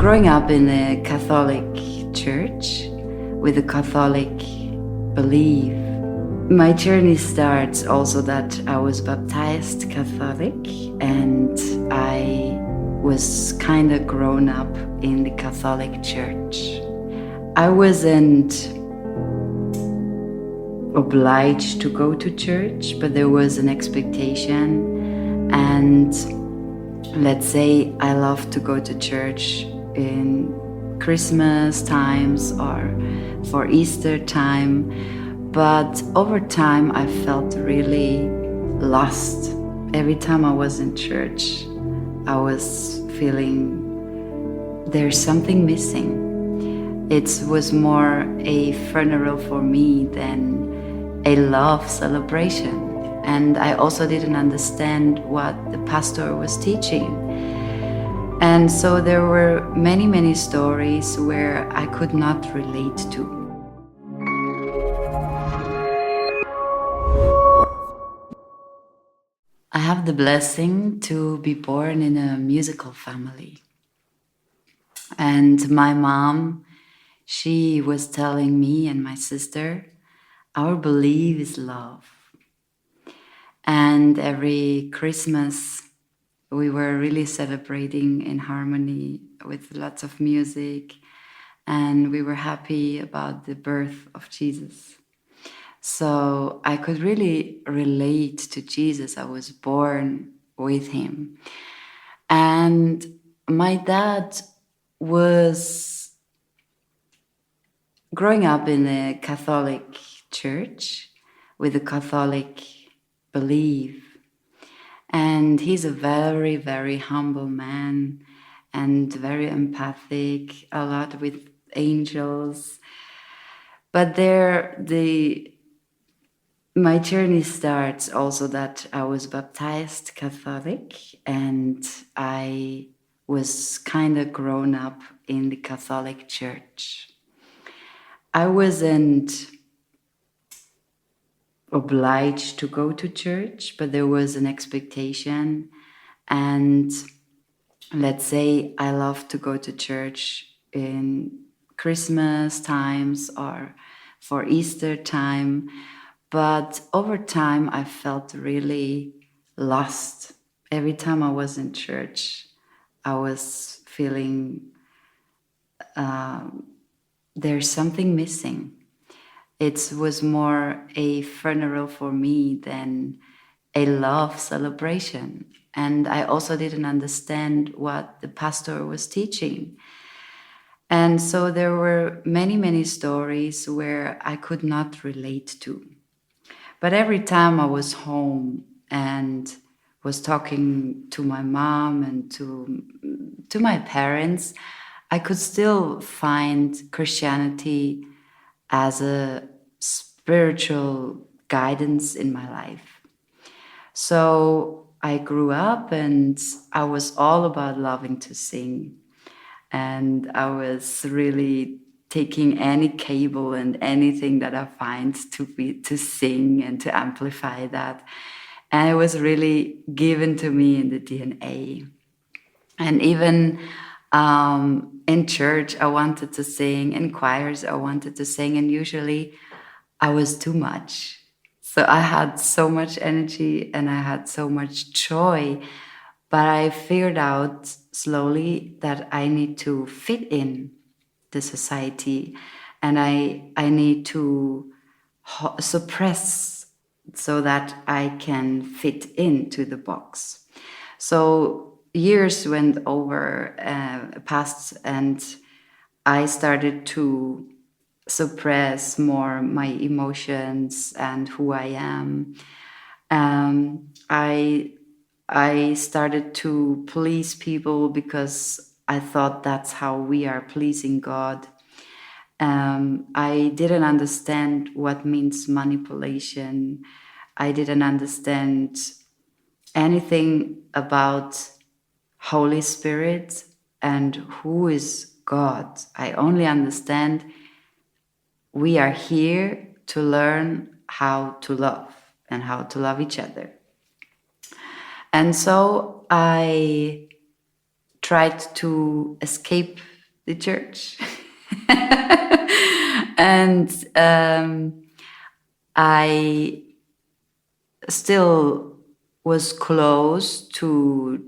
Growing up in a Catholic church with a Catholic belief, my journey starts also that I was baptized Catholic and I was kind of grown up in the Catholic church. I wasn't obliged to go to church, but there was an expectation. And let's say I love to go to church in Christmas times or for Easter time. But over time, I felt really lost. Every time I was in church, I was feeling there's something missing. It was more a funeral for me than a love celebration. And I also didn't understand what the pastor was teaching. And so there were many, many stories where I could not relate to. I have the blessing to be born in a musical family. And my mom, she was telling me and my sister, our belief is love. And every Christmas, we were really celebrating in harmony with lots of music. And we were happy about the birth of Jesus. So I could really relate to Jesus. I was born with him. And my dad was growing up in a Catholic church with a Catholic belief. And he's a very, very humble man and very empathic, a lot with angels. But my journey starts also that I was baptized Catholic and I was kind of grown up in the Catholic church. I wasn't obliged to go to church, but there was an expectation. And let's say I love to go to church in Christmas times or for Easter time. But over time, I felt really lost. Every time I was in church, I was feeling there's something missing. It was more a funeral for me than a love celebration. And I also didn't understand what the pastor was teaching. And so there were many, many stories where I could not relate to. But every time I was home and was talking to my mom and to my parents, I could still find Christianity as a spiritual guidance in my life. So I grew up and I was all about loving to sing. And I was really taking any cable and anything that I find to sing and to amplify that. And it was really given to me in the DNA. And even in church, I wanted to sing. In choirs, I wanted to sing. And usually I was too much. So I had so much energy and I had so much joy. But I figured out slowly that I need to fit in the society and I need to suppress so that I can fit into the box. So years went over, passed, and I started to suppress more my emotions and who I am. I started to please people because I thought that's how we are pleasing God. I didn't understand what means manipulation. I didn't understand anything about Holy Spirit and who is God. I only understand we are here to learn how to love and how to love each other. And so I tried to escape the church. And I still was close to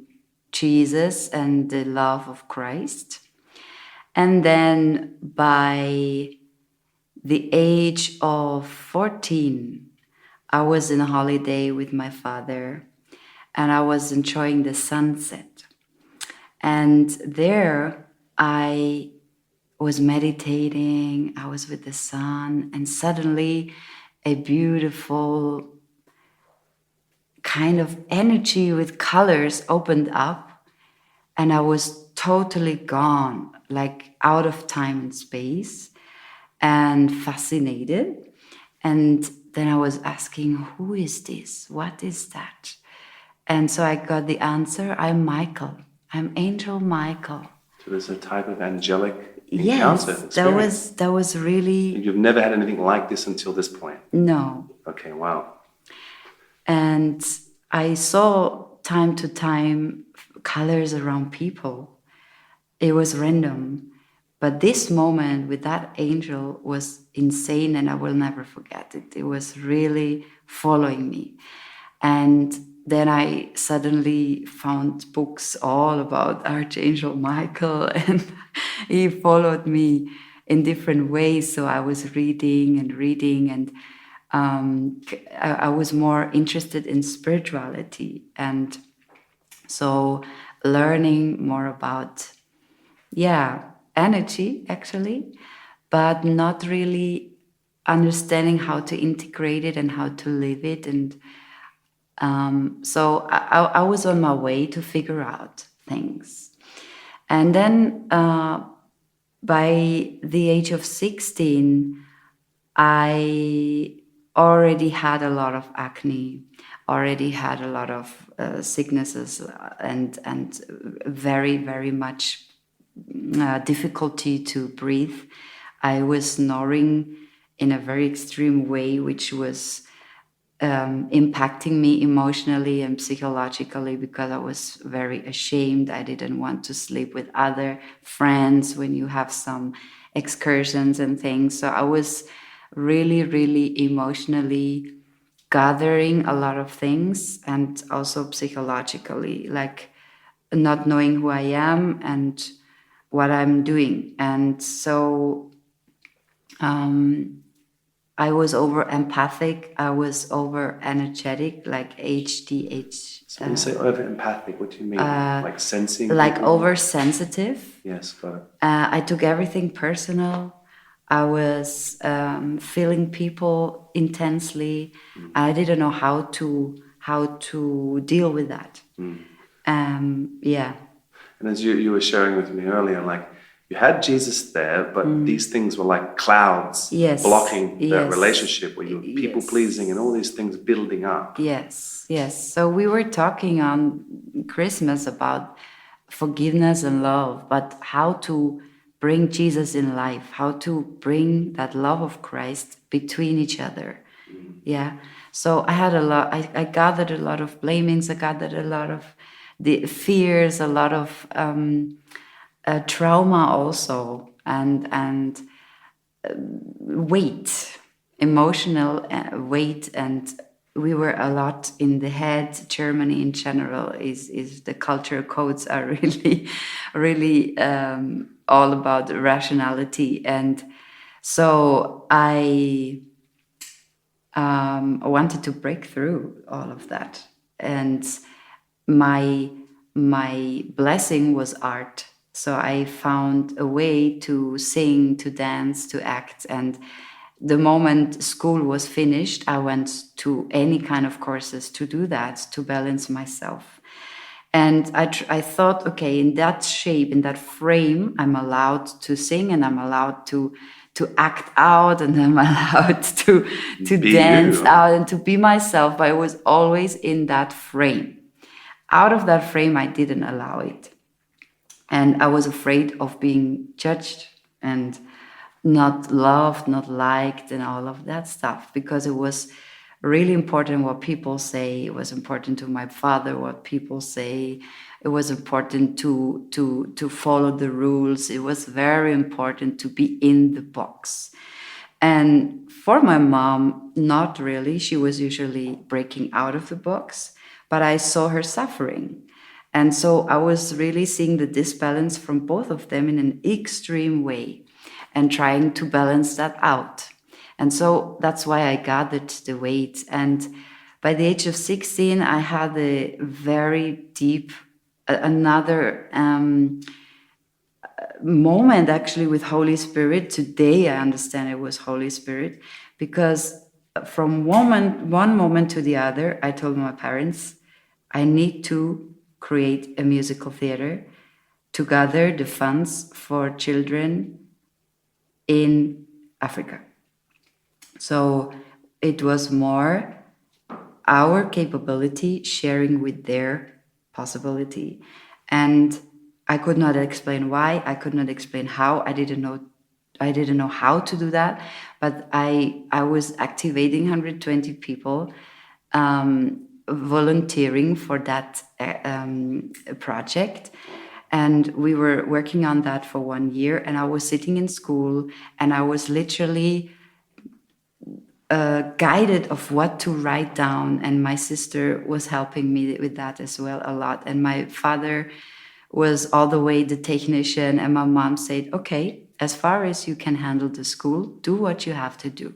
Jesus and the love of Christ. And then by the age of 14, I was in a holiday with my father and I was enjoying the sunset. And there I was meditating, I was with the sun, and suddenly a beautiful kind of energy with colors opened up, and I was totally gone, like out of time and space, and fascinated. And then I was asking, who is this? What is that? And so I got the answer, I'm Michael. I'm Angel Michael. So there's a type of angelic Yes, encounter experience. that was really... You've never had anything like this until this point? No. Okay, wow. And I saw time to time colors around people. It was random. But this moment with that angel was insane, and I will never forget it. It was really following me. And then I suddenly found books all about Archangel Michael, and he followed me in different ways. So I was reading, and I was more interested in spirituality, and so learning more about, energy actually, but not really understanding how to integrate it and how to live it. And so I was on my way to figure out things. And then by the age of 16, I already had a lot of acne, already had a lot of sicknesses, and very, very much difficulty to breathe. I was snoring in a very extreme way, which was impacting me emotionally and psychologically, because I was very ashamed. I didn't want to sleep with other friends when you have some excursions and things. So I was really, really emotionally gathering a lot of things, and also psychologically, like not knowing who I am and what I'm doing. And so I was over empathic, I was over energetic, like HDH. So when you say over empathic, what do you mean? Like sensing? Like oversensitive. Yes, got it. I took everything personal. I was feeling people intensely. I didn't know how to deal with that. And as you were sharing with me earlier, like you had Jesus there, but these things were like clouds blocking that relationship where you were people pleasing and all these things building up. Yes. So we were talking on Christmas about forgiveness and love, but how to bring Jesus in life, how to bring that love of Christ between each other. So I had a lot, I gathered a lot of blamings, I gathered a lot of the fears, a lot of trauma also, and weight, emotional weight, and we were a lot in the head. Germany in general is the culture codes are really all about rationality, and so I wanted to break through all of that, and my blessing was art. So I found a way to sing, to dance, to act. And the moment school was finished, I went to any kind of courses to do that, to balance myself. And I thought, okay, in that shape, in that frame, I'm allowed to sing, and I'm allowed to act out, and I'm allowed to dance out and to be myself. But I was always in that frame. Out of that frame, I didn't allow it. And I was afraid of being judged and not loved, not liked, and all of that stuff, because it was really important what people say. It was important to my father what people say. It was important to follow the rules. It was very important to be in the box. And for my mom, not really. She was usually breaking out of the box, but I saw her suffering. And so I was really seeing the disbalance from both of them in an extreme way and trying to balance that out. And so that's why I gathered the weight. And by the age of 16, I had a very deep, another moment actually with Holy Spirit. Today I understand it was Holy Spirit, because from one moment to the other, I told my parents, I need to create a musical theater to gather the funds for children in Africa. So it was more our capability sharing with their possibility. And I could not explain why, I could not explain how, I didn't know how to do that, but I was activating 120 people, volunteering for that project. And we were working on that for 1 year, and I was sitting in school and I was literally guided of what to write down, and my sister was helping me with that as well a lot, and my father was all the way the technician, and my mom said, okay, as far as you can handle the school, do what you have to do.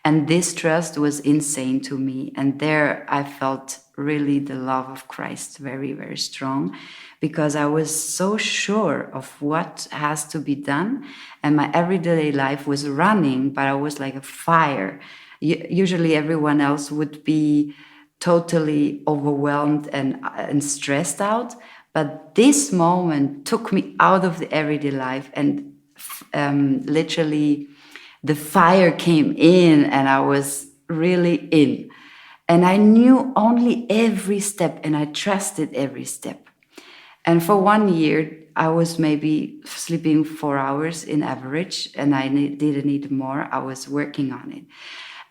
And this trust was insane to me, and there I felt really the love of Christ very, very strong, because I was so sure of what has to be done, and my everyday life was running, but I was like a fire. Usually everyone else would be totally overwhelmed and stressed out, but this moment took me out of the everyday life, and literally the fire came in and I was really in. And I knew only every step and I trusted every step. And for 1 year, I was maybe sleeping 4 hours in average, and I didn't need more. I was working on it.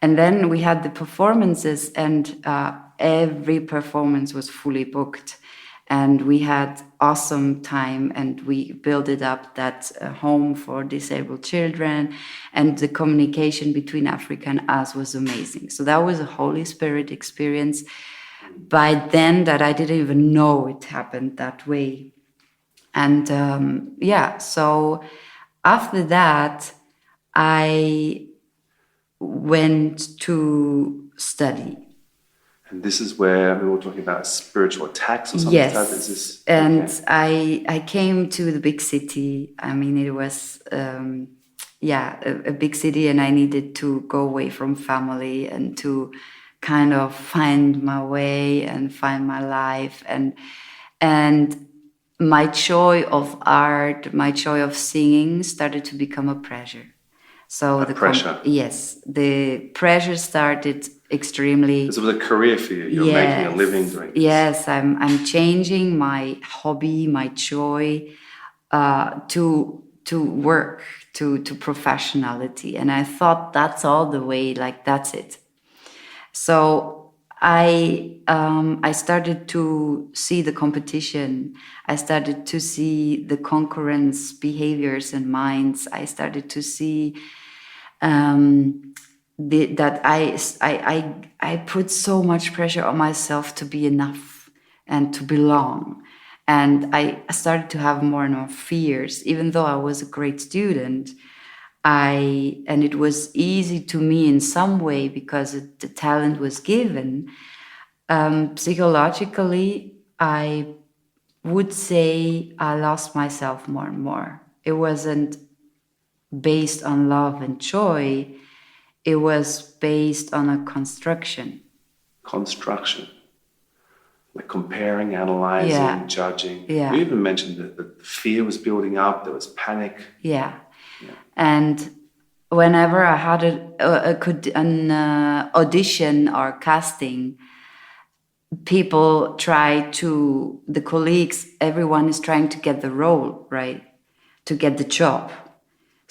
And then we had the performances, and every performance was fully booked. And we had awesome time, and we built it up, that home for disabled children, and the communication between Africa and us was amazing. So that was a Holy Spirit experience by then that I didn't even know it happened that way. And so after that, I went to study. And this is where we were talking about spiritual attacks or something. Yes, like that. Is this, and okay. I came to the big city. I mean, it was a big city, and I needed to go away from family and to kind of find my way and find my life, and my joy of art, my joy of singing started to become a pressure. So the pressure. Yes, the pressure started extremely. This was a career for you. You're making a living doing this. Yes, I'm changing my hobby, my joy, to work, to professionality, and I thought that's all the way. Like that's it. So I started to see the competition. I started to see the concurrence behaviors and minds. I started to see that I put so much pressure on myself to be enough and to belong. And I started to have more and more fears, even though I was a great student. And it was easy to me in some way because the talent was given. Psychologically, I would say I lost myself more and more. It wasn't based on love and joy. It was based on a construction. Like comparing, analyzing, judging. You even mentioned that the fear was building up, there was panic. Yeah. And whenever I had an audition or casting, the colleagues, everyone is trying to get the role, right? To get the job.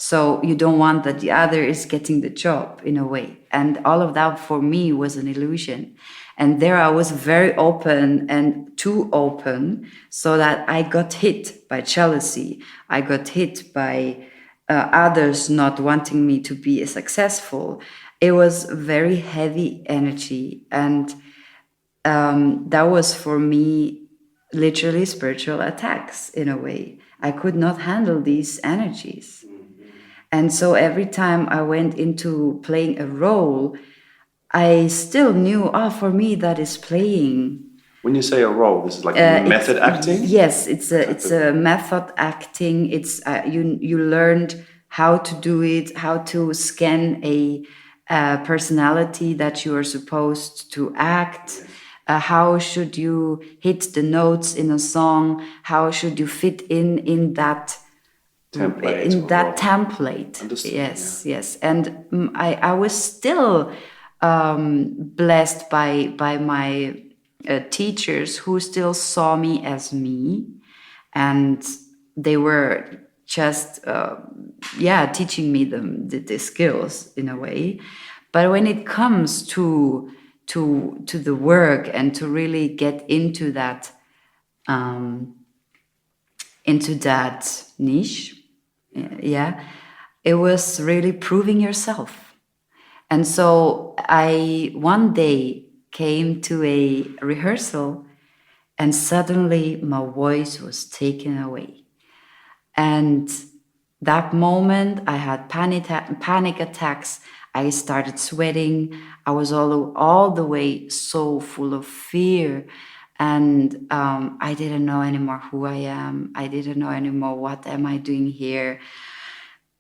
So you don't want that the other is getting the job in a way. And all of that for me was an illusion. And there I was very open and too open, so that I got hit by jealousy. I got hit by others not wanting me to be successful. It was very heavy energy. And that was for me literally spiritual attacks in a way. I could not handle these energies. And so every time I went into playing a role, I still knew, for me that is playing. When you say a role, this is like method acting? Yes, it's a method acting. It's you learned how to do it, how to scan a personality that you are supposed to act. How should you hit the notes in a song? How should you fit in that template? Template. Yes. And I was still blessed by my teachers who still saw me as me, and they were just teaching me the skills in a way. But when it comes to the work and to really get into that niche, it was really proving yourself. And so I one day came to a rehearsal, and suddenly my voice was taken away. And that moment I had panic attacks. I started sweating. I was all the way so full of fear. And I didn't know anymore who I am. I didn't know anymore what am I doing here.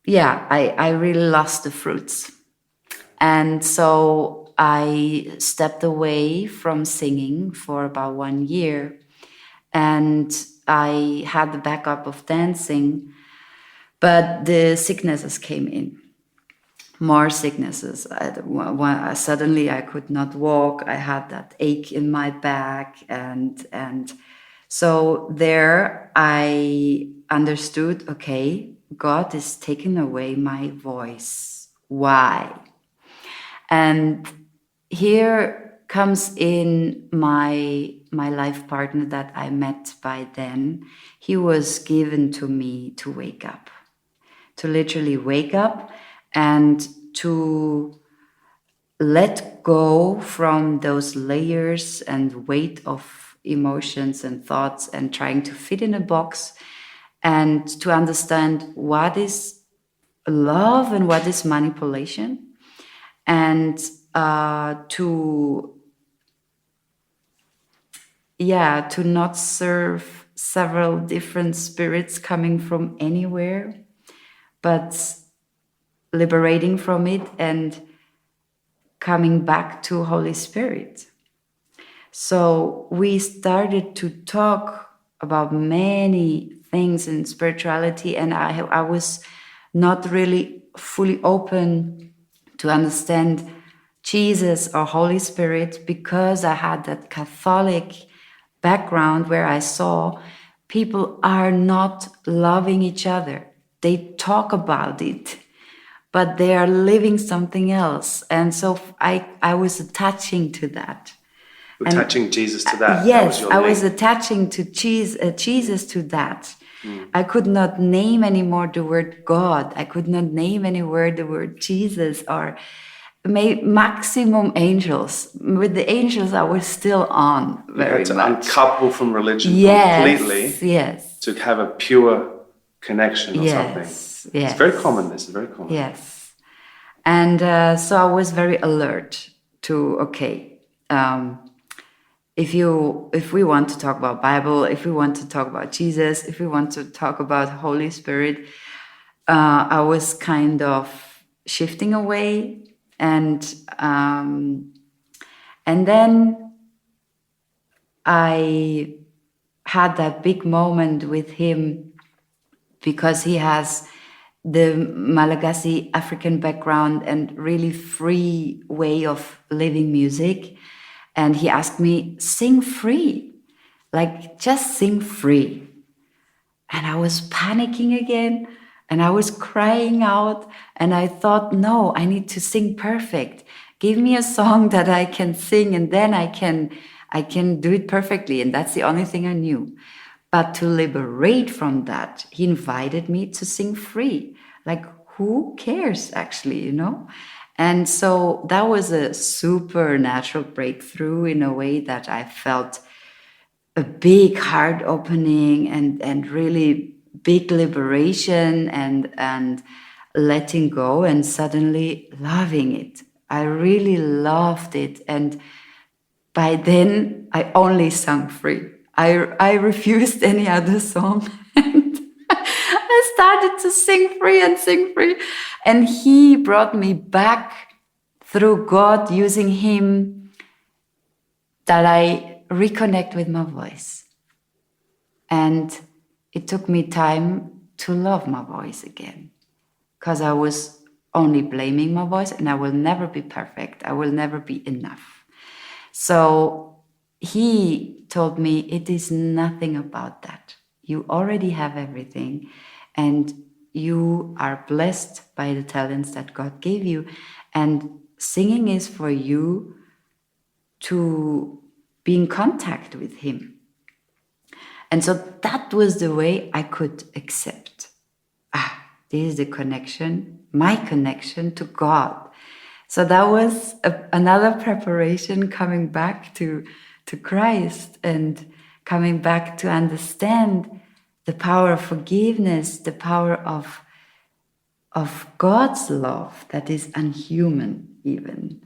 I really lost the fruits. And so I stepped away from singing for about 1 year. And I had the backup of dancing. But the sicknesses came in. More sicknesses. Suddenly I could not walk. I had that ache in my back. And so there I understood, okay, God is taking away my voice. Why? And here comes in my life partner that I met by then. He was given to me to wake up, to literally wake up and to let go from those layers and weight of emotions and thoughts and trying to fit in a box, and to understand what is love and what is manipulation, and to not serve several different spirits coming from anywhere, but liberating from it and coming back to Holy Spirit. So we started to talk about many things in spirituality, and I was not really fully open to understand Jesus or Holy Spirit, because I had that Catholic background where I saw people are not loving each other. They talk about it, but they are living something else. And so I was attaching to that. Attaching Jesus to that? Yes, I was attaching to Jesus to that. I could not name anymore the word God. I could not name anymore the word Jesus, or maximum angels. With the angels, I was still on very much. You had to uncouple from religion completely. Yes. To have a pure connection or something. Yes. It's very common. This is very common. Yes. And so I was very alert to, if we want to talk about Bible, if we want to talk about Jesus, if we want to talk about Holy Spirit, I was kind of shifting away. And then I had that big moment with him, because he has the Malagasy African background and really free way of living music. And he asked me, sing free, like just sing free. And I was panicking again. And I was crying out, and I thought, no, I need to sing perfect. Give me a song that I can sing, and then I can do it perfectly. And that's the only thing I knew. But to liberate from that, he invited me to sing free. Like, who cares, actually, And so that was a supernatural breakthrough in a way that I felt a big heart opening and really big liberation and letting go and suddenly loving it. I really loved it. And by then I only sang free. I refused any other song. And I started to sing free and sing free. And he brought me back through God, using him, that I reconnect with my voice. And it took me time to love my voice again, because I was only blaming my voice, and I will never be perfect. I will never be enough. So he told me, it is nothing about that. You already have everything, and you are blessed by the talents that God gave you. And singing is for you to be in contact with him. And so that was the way I could accept. This is the connection, my connection to God. So that was another preparation, coming back to Christ and coming back to understand the power of forgiveness, the power of God's love that is unhuman even.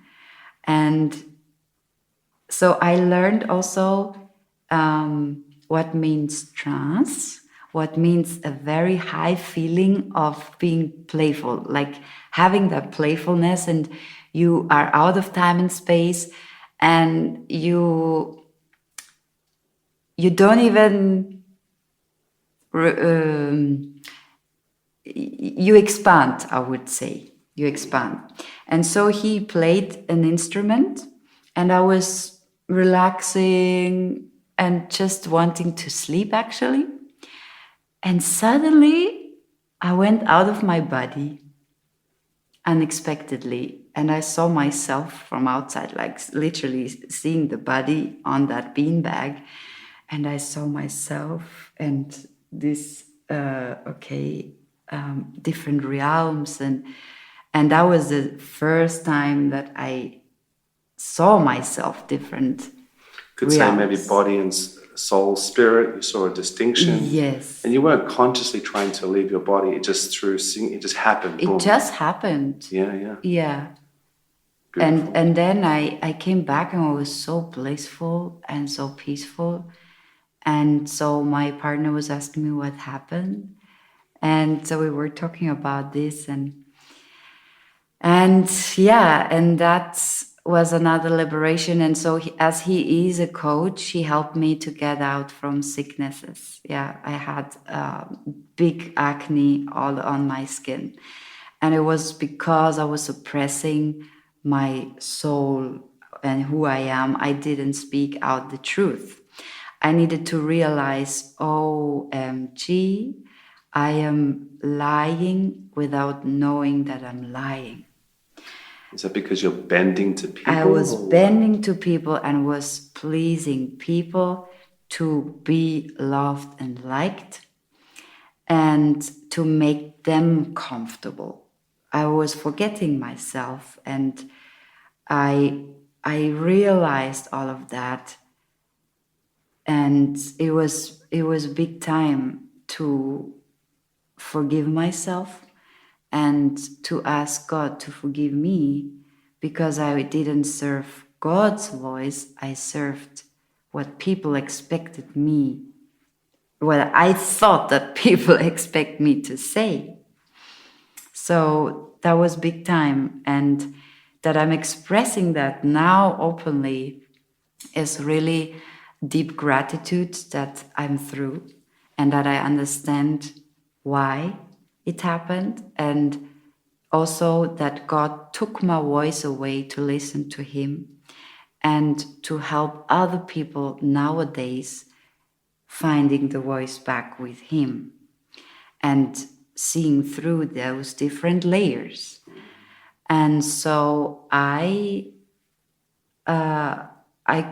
And so I learned also what means trance, what means a very high feeling of being playful, like having that playfulness, and you are out of time and space, and you don't even you expand, I would say. You expand. And so he played an instrument, and I was relaxing and just wanting to sleep, actually. And suddenly I went out of my body unexpectedly, and I saw myself from outside, like literally seeing the body on that beanbag. And I saw myself and this, different realms. And that was the first time that I saw myself different. Could say maybe body and soul, spirit, you saw a distinction. Yes. And you weren't consciously trying to leave your body, it just through singing, it just happened. Boom. It just happened. Yeah. Yeah. Beautiful. And then I came back, and I was so blissful and so peaceful. And so my partner was asking me what happened. And so we were talking about this, and that was another liberation. And so as he is a coach, he helped me to get out from sicknesses. Yeah, I had big acne all on my skin. And it was because I was suppressing my soul and who I am. I didn't speak out the truth. I needed to realize, OMG, I am lying without knowing that I'm lying. Is that because you're bending to people? I was bending to people and was pleasing people to be loved and liked and to make them comfortable. I was forgetting myself, and I realized all of that. And it was a big time to forgive myself and to ask God to forgive me, because I didn't serve God's voice. I served what people expected me, what I thought that people expect me to say. So that was big time, and that I'm expressing that now openly is really deep gratitude that I'm through, and that I understand why it happened, and also that God took my voice away to listen to him and to help other people nowadays finding the voice back with him. And seeing through those different layers. And so I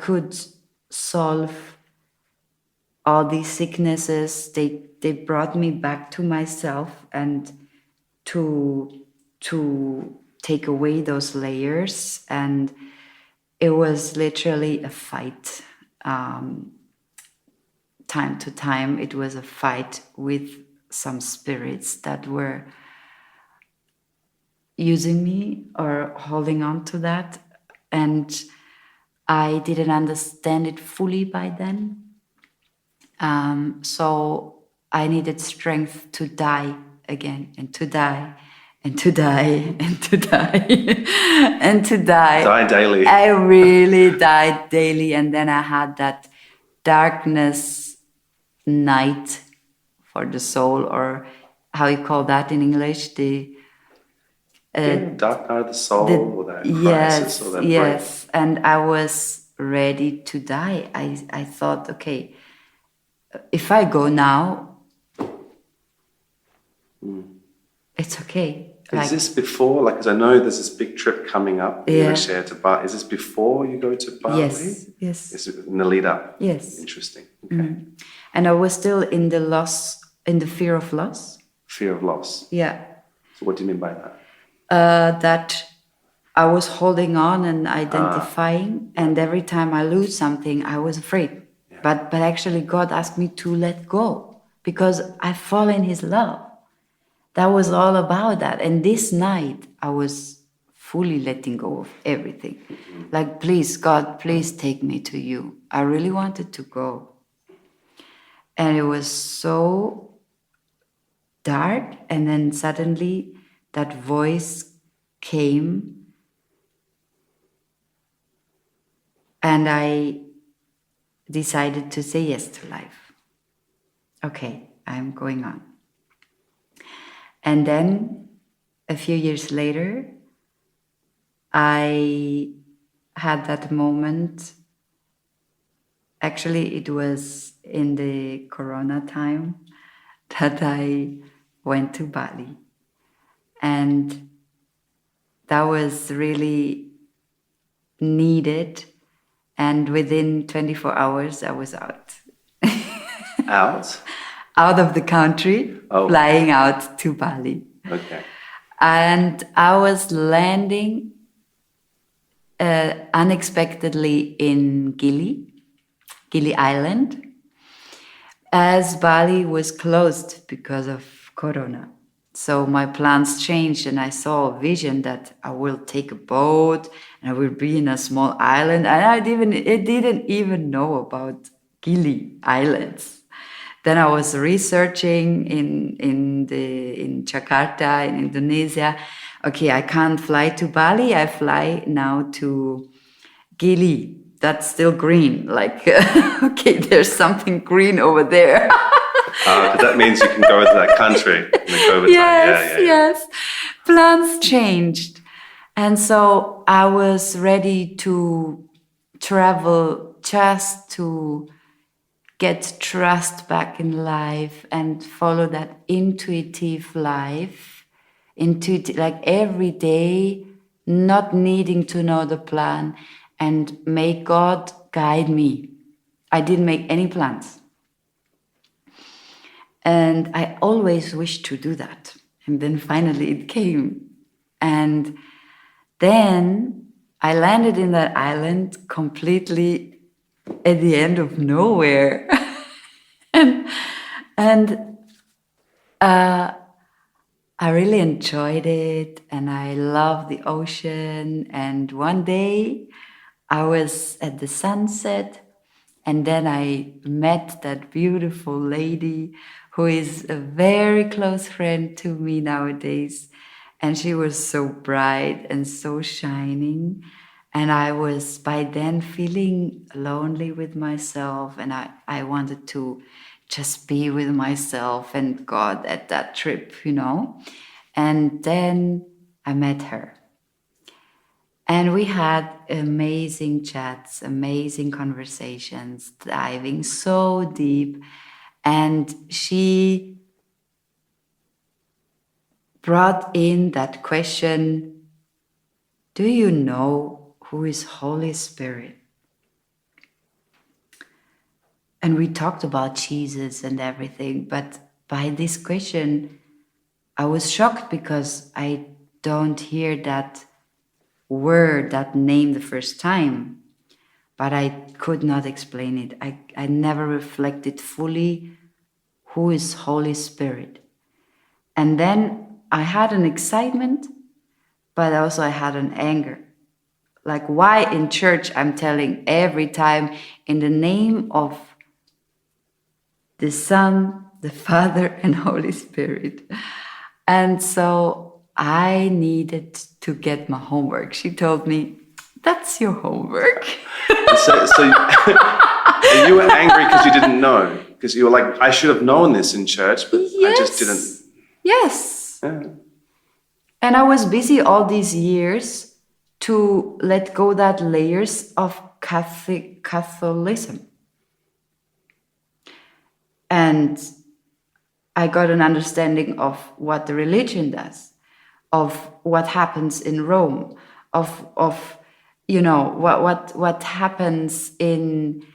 could solve all these sicknesses. They brought me back to myself and to take away those layers. And it was literally a fight. Time to time, it was a fight with some spirits that were using me or holding on to that. And I didn't understand it fully by then. So I needed strength to die again, and to die, and to die, and to die, and to die. Die daily. I really died daily. And then I had that darkness night for the soul, or how you call that in English? The dark night of the soul, or that crisis, or that break. And I was ready to die. I thought, okay, if I go now, it's okay. Is this before, like, because I know there's this big trip coming up, you're going to share to Bali. Is this before you go to Bali? Yes. Is it in the lead up? Yes. Interesting. Okay. And I was still in the fear of loss. Fear of loss. Yeah. So what do you mean by that? That I was holding on and identifying, and every time I lose something, I was afraid. Yeah. But actually God asked me to let go because I fall in His love. That was all about that. And this night, I was fully letting go of everything. Like, please, God, please take me to you. I really wanted to go. And it was so dark. And then suddenly that voice came. And I decided to say yes to life. Okay, I'm going on. And then a few years later, I had that moment. Actually, it was in the Corona time that I went to Bali. And that was really needed. And within 24 hours, I was out. Out? Out of the country, flying out to Bali. Okay. And I was landing unexpectedly in Gili Island, as Bali was closed because of Corona. So my plans changed, and I saw a vision that I will take a boat and I will be in a small island. And I didn't even know about Gili Islands. Then I was researching in Jakarta, in Indonesia. Okay, I can't fly to Bali. I fly now to Gili. That's still green. Like, okay, there's something green over there. But that means you can go into that country in the COVID time. Yes. Plans changed. And so I was ready to travel just to get trust back in life and follow that intuitive life. Like every day, not needing to know the plan, and make God guide me. I didn't make any plans. And I always wished to do that. And then finally it came. And then I landed in that island completely at the end of nowhere. and I really enjoyed it, and I love the ocean. And one day I was at the sunset, and then I met that beautiful lady who is a very close friend to me nowadays. And she was so bright and so shining. And I was by then feeling lonely with myself, and I wanted to just be with myself and God at that trip, And then I met her. And we had amazing chats, amazing conversations, diving so deep. And she brought in that question, do you know who is Holy Spirit? And we talked about Jesus and everything, but by this question, I was shocked because I don't hear that word, that name the first time, but I could not explain it. I never reflected fully who is Holy Spirit. And then I had an excitement, but also I had an anger. Like, why in church I'm telling every time in the name of the Son, the Father, and Holy Spirit. And so I needed to get my homework. She told me, that's your homework. So you were angry because you didn't know. Because you were like, I should have known this in church, but yes. I just didn't. Yes. Yeah. And I was busy all these years to let go that layers of Catholicism. And I got an understanding of what the religion does, of what happens in Rome, of you know what happens in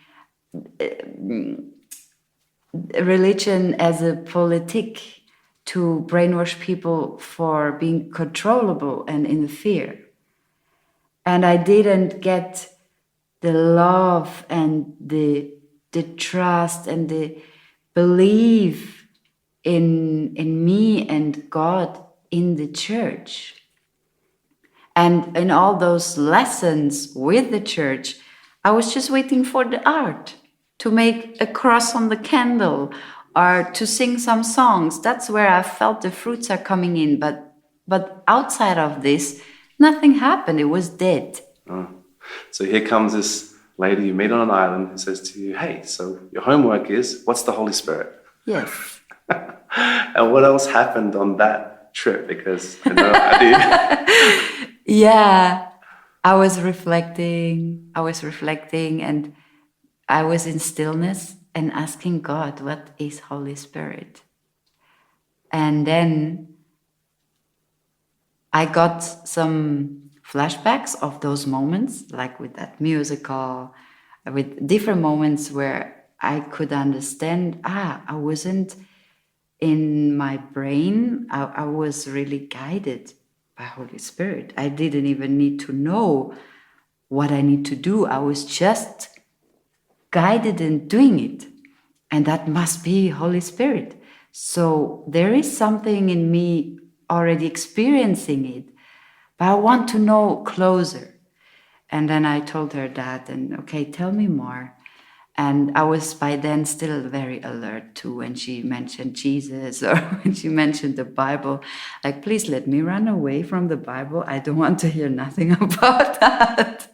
religion as a politic to brainwash people for being controllable and in fear. And I didn't get the love and the trust and the belief in me and God in the church. And in all those lessons with the church, I was just waiting for the art to make a cross on the candle or to sing some songs. That's where I felt the fruits are coming in. But outside of this, nothing happened. It was dead. Oh. So here comes this lady you meet on an island who says to you, hey, so your homework is, what's the Holy Spirit? Yes. And what else happened on that trip? Because I know I did. Yeah, I was reflecting and I was in stillness and asking God, what is Holy Spirit? And then I got some flashbacks of those moments, like with that musical, with different moments where I could understand, I wasn't in my brain, I was really guided by Holy Spirit. I didn't even need to know what I need to do. I was just guided in doing it. And that must be Holy Spirit. So there is something in me already experiencing it, but I want to know closer. And then I told her that, and okay, tell me more. And I was by then still very alert to when she mentioned Jesus or when she mentioned the Bible. Like, please let me run away from the Bible. I don't want to hear nothing about that.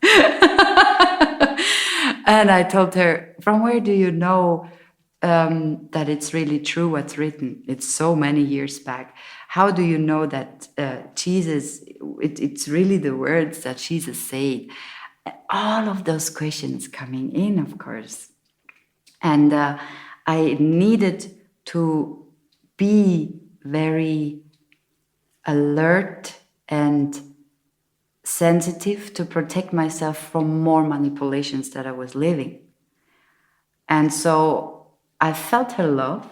And I told her, from where do you know that it's really true what's written? It's so many years back. How do you know that Jesus, it's really the words that Jesus said? All of those questions coming in, of course. And I needed to be very alert and sensitive to protect myself from more manipulations that I was living. And so I felt her love,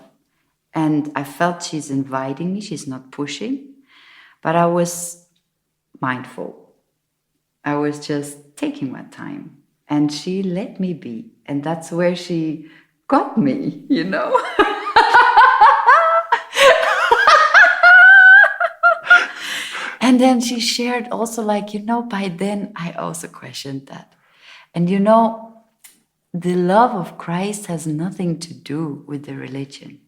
and I felt she's inviting me, she's not pushing, but I was mindful. I was just taking my time, and she let me be. And that's where she got me, you know? And then she shared also, like, you know, by then I also questioned that. And you know, the love of Christ has nothing to do with the religion.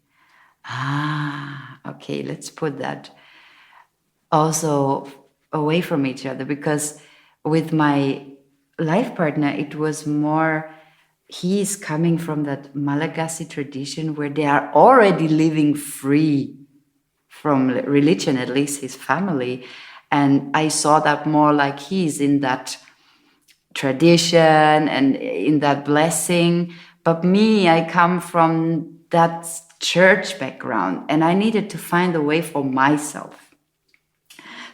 Okay, let's put that also away from each other, because with my life partner, it was more, he is coming from that Malagasy tradition where they are already living free from religion, at least his family. And I saw that more like he's in that tradition and in that blessing. But me, I come from that church background, and I needed to find a way for myself.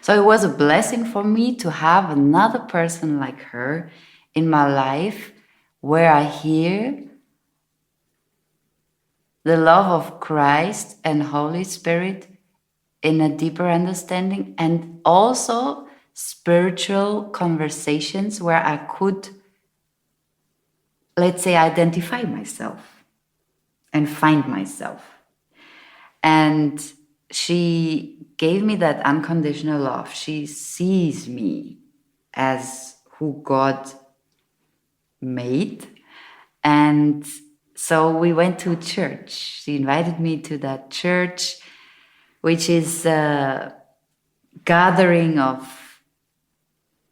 So it was a blessing for me to have another person like her in my life, where I hear the love of Christ and Holy Spirit in a deeper understanding, and also spiritual conversations where I could, let's say, identify myself and find myself. And she gave me that unconditional love. She sees me as who God made. And so we went to church. She invited me to that church, which is a gathering of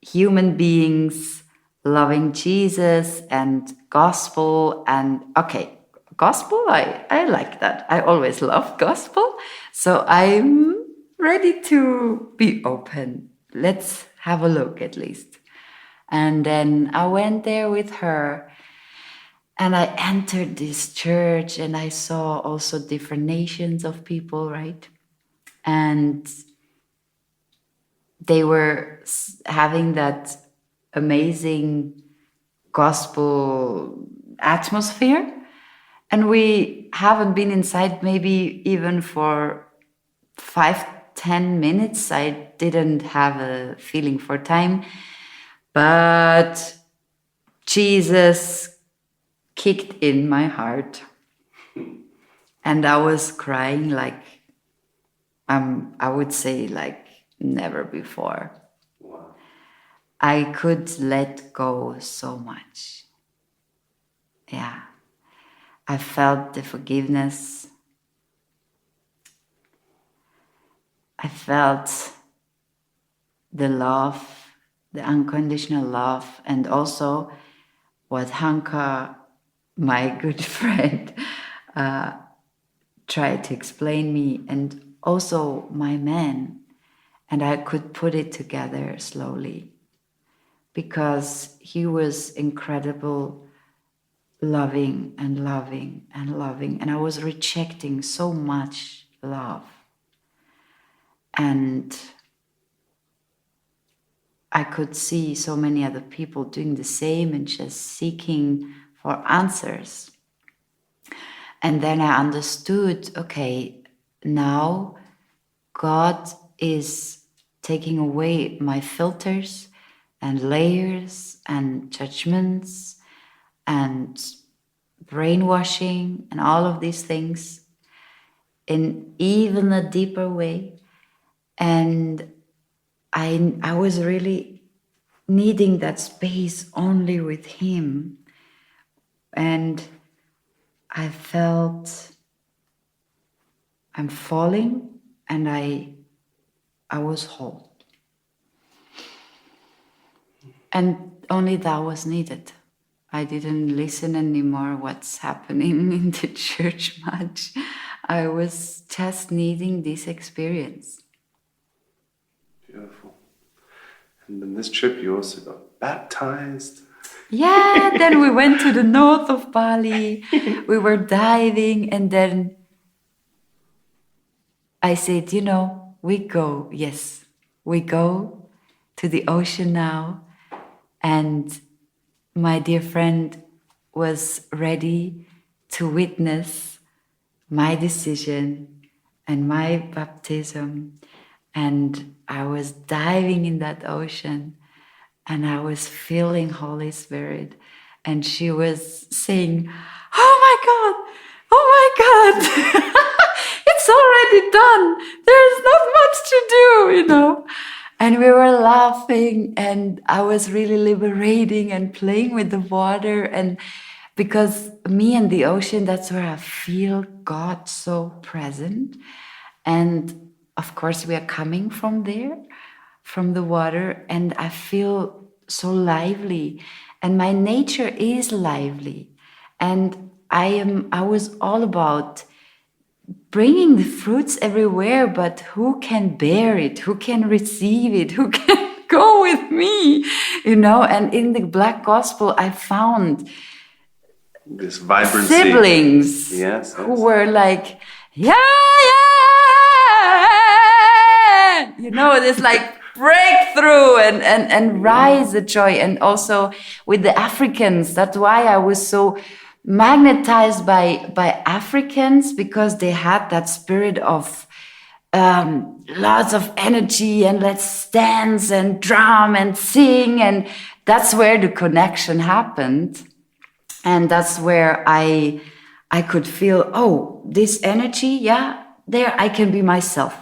human beings loving Jesus and gospel. And okay, gospel, I like that. I always loved gospel. So I'm ready to be open. Let's have a look at least. And then I went there with her, and I entered this church, and I saw also different nations of people, right? And they were having that amazing gospel atmosphere. And we haven't been inside maybe even for 5-10 minutes. I didn't have a feeling for time. But Jesus kicked in my heart. And I was crying like, I would say like never before. Wow. I could let go so much. Yeah. I felt the forgiveness. I felt the love, the unconditional love, and also what Hanka, my good friend, tried to explain me, and also my man. And I could put it together slowly because he was incredible, loving and loving and loving. And I was rejecting so much love. And I could see so many other people doing the same and just seeking for answers. And then I understood, okay, now God is taking away my filters and layers and judgments and brainwashing and all of these things in even a deeper way. And I was really needing that space only with him. And I felt I'm falling, and I was whole. And only that was needed. I didn't listen anymore what's happening in the church much. I was just needing this experience. Beautiful. And in this trip, you also got baptized. Yeah, then we went to the north of Bali. We were diving, and then I said, we go to the ocean now. And my dear friend was ready to witness my decision and my baptism. And I was diving in that ocean, and I was feeling Holy Spirit. And she was saying, oh my God, it's already done. There's not much to do, And we were laughing, and I was really liberating and playing with the water. And because me and the ocean, that's where I feel God so present. And of course, we are coming from there, from the water, and I feel so lively. And my nature is lively. And I was all about bringing the fruits everywhere, but who can bear it? Who can receive it? Who can go with me? And in the Black Gospel, I found this vibrancy. Siblings yes. who were like, yeah. This like breakthrough and rise the joy. And also with the Africans, that's why I was so magnetized by Africans, because they had that spirit of lots of energy, and let's dance and drum and sing, and that's where the connection happened. And that's where I could feel, oh, this energy, yeah, there I can be myself.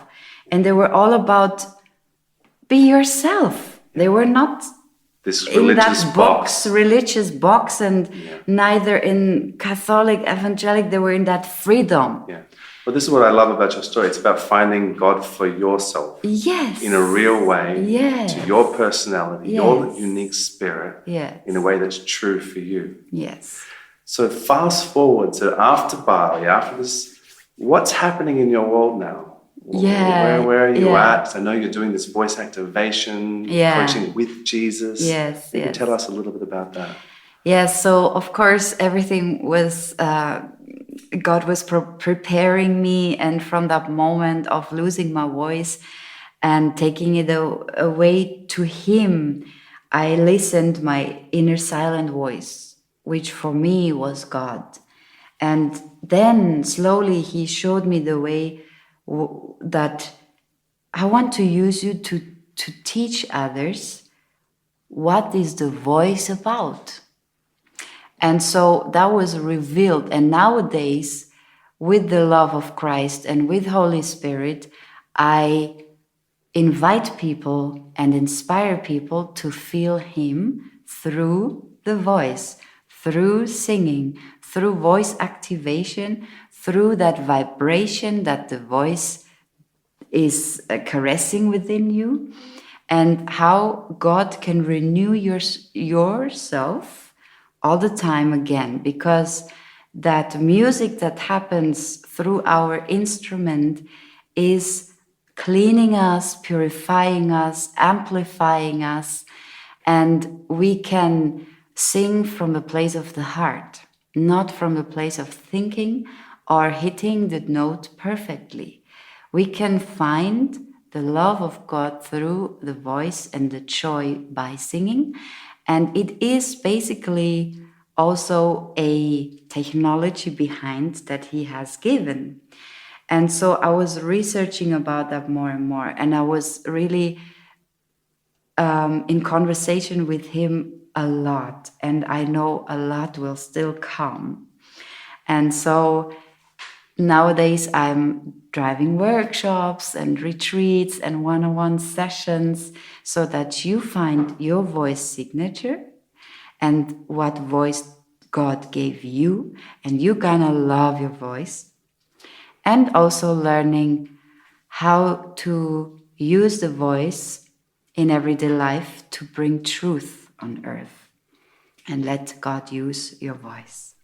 And they were all about be yourself. They were not this in that religious box, and neither in Catholic, evangelic, they were in that freedom. Yeah. Well, this is what I love about your story. It's about finding God for yourself. Yes. In a real way. Yes. To your personality, your unique spirit. Yes. In a way that's true for you. Yes. So fast forward to after Bali, after this, what's happening in your world now? Yeah. Where are you at? I know you're doing this voice activation, coaching with Jesus. Yes. Can you tell us a little bit about that? Yes. So of course everything was God was preparing me, and from that moment of losing my voice and taking it away to Him, I listened my inner silent voice, which for me was God. And then slowly He showed me the way that I want to use you to teach others what is the voice about. And so that was revealed. And nowadays, with the love of Christ and with Holy Spirit, I invite people and inspire people to feel Him through the voice, through singing, through voice activation, through that vibration that the voice is caressing within you, and how God can renew yourself all the time again, because that music that happens through our instrument is cleaning us, purifying us, amplifying us, and we can sing from the place of the heart, not from the place of thinking or hitting the note perfectly. We can find the love of God through the voice and the joy by singing. And it is basically also a technology behind that He has given. And so I was researching about that more and more. And I was really in conversation with Him a lot. And I know a lot will still come. And so nowadays I'm driving workshops and retreats and one-on-one sessions so that you find your voice signature and what voice God gave you, and you're gonna love your voice. And also learning how to use the voice in everyday life to bring truth on earth, and let God use your voice.